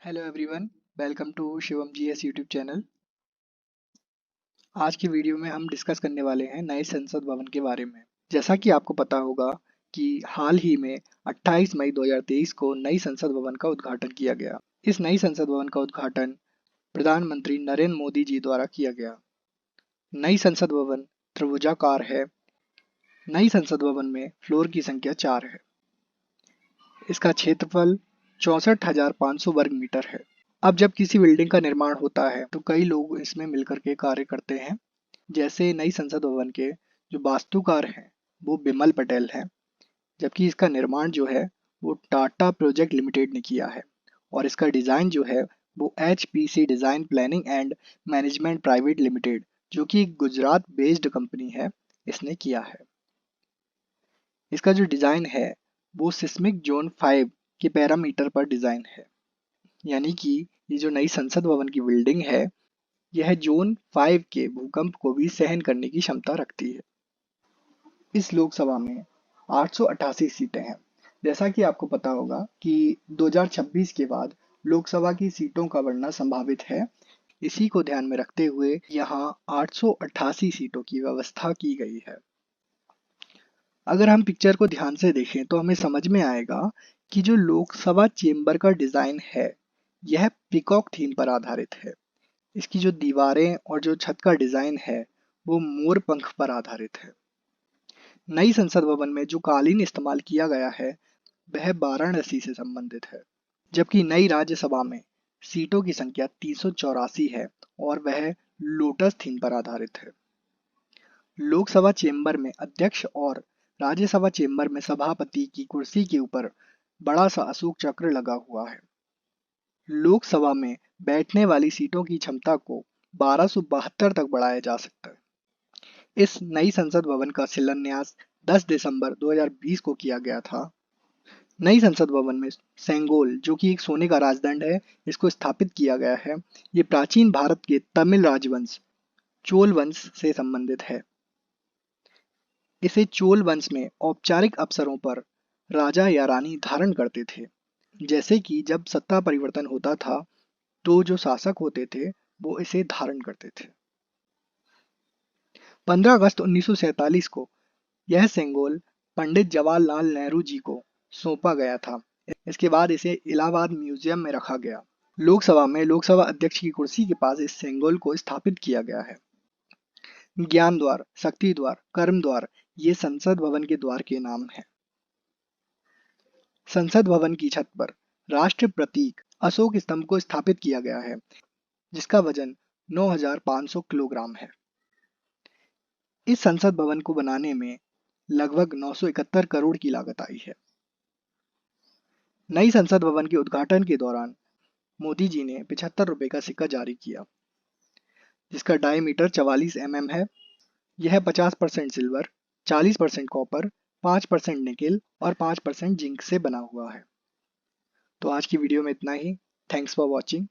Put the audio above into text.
Hello everyone, welcome to Shivam GS YouTube channel. आज की video में हम डिस्कस करने वाले हैं नए संसद भवन के बारे में। जैसा कि आपको पता होगा कि हाल ही में 28 मई 2023 को नई संसद भवन का उद्घाटन किया गया। इस नई संसद भवन का उद्घाटन प्रधानमंत्री नरेंद्र मोदी जी द्वारा किया गया। नई संसद भवन त्रिभुजाकार है। नई संसद भवन में फ्लोर की संख्या 4 है। इसका क्षेत्रफल 64,500 वर्ग मीटर है। अब जब किसी बिल्डिंग का निर्माण होता है तो कई लोग इसमें मिलकर के कार्य करते हैं। जैसे नई संसद भवन के जो वास्तुकार हैं वो बिमल पटेल हैं, जबकि इसका निर्माण जो है वो टाटा प्रोजेक्ट लिमिटेड ने किया है। और इसका डिज़ाइन जो है वो HPC design planning and management private limited, जो कि एक गुजरात बेस्ड कंपनी है, इसने किया है। इसका जो डिज़ाइन है वो सिस्मिक जोन 5 के पैरामीटर पर डिज़ाइन है। यानी कि ये जो नई संसद भवन की बिल्डिंग है यह जोन 5 के भूकंप को भी सहन करने की क्षमता रखती है। इस लोकसभा में 888 सीटें हैं। जैसा कि आपको पता होगा कि 2026 के बाद लोकसभा की सीटों का बढ़ना संभावित है। इसी को ध्यान में रखते हुए यहाँ 888 सीटों की व्यवस्था की गई है। अगर हम पिक्चर को ध्यान से देखें तो हमें समझ में आएगा कि जो लोकसभा चेंबर का डिज़ाइन है यह पीकॉक थीम पर आधारित है। इसकी जो दीवारें और जो छत का डिज़ाइन है वो मोर पंख पर आधारित है। नई संसद भवन में जो कालीन इस्तेमाल किया गया है वह वाराणसी से संबंधित है, जबकि नई राज्यसभा में सीटों की संख्या 384 है और वह लोटस थीम पर आधारित है। लोकसभा चेंबर में अध्यक्ष और राज्यसभा चेंबर में सभापति की कुर्सी के ऊपर बड़ा सा अशोक चक्र लगा हुआ है। लोकसभा में बैठने वाली सीटों की क्षमता को 1272 तक बढ़ाया जा सकता है। इस नई संसद भवन का शिलान्यास 10 दिसंबर 2020 को किया गया था। नई संसद भवन में सेंगोल, जो कि एक सोने का राजदंड है, इसको स्थापित किया गया है। ये प्राचीन भारत के तमिल राजवंश चोल वंश से संबंधित है। इसे चोल वंश में औपचारिक अवसरों पर राजा या रानी धारण करते थे। जैसे कि जब सत्ता परिवर्तन होता था तो जो शासक होते थे वो इसे धारण करते थे। 15 अगस्त 1947 को यह सेंगोल पंडित जवाहरलाल नेहरू जी को सौंपा गया था। इसके बाद इसे इलाहाबाद म्यूजियम में रखा गया। लोकसभा में लोकसभा अध्यक्ष की कुर्सी के पास इस सेंगोल को स्थापित किया गया है। ज्ञान द्वार, शक्ति द्वार, कर्म द्वार ये संसद भवन के द्वार के नाम हैं। संसद भवन की छत पर राष्ट्र प्रतीक अशोक स्तंभ को स्थापित किया गया है, जिसका वजन 9,500 किलोग्राम है। इस संसद भवन को बनाने में लगभग 971 करोड़ की लागत आई है। नई संसद भवन के उद्घाटन के दौरान मोदी जी ने 75 रुपए का सिक्का जारी किया, जिसका डायमीटर 44 mm है। यह 50% सिल्वर, 40% कॉपर, 5% निकेल और 5% जिंक से बना हुआ है। तो आज की वीडियो में इतना ही। Thanks for watching.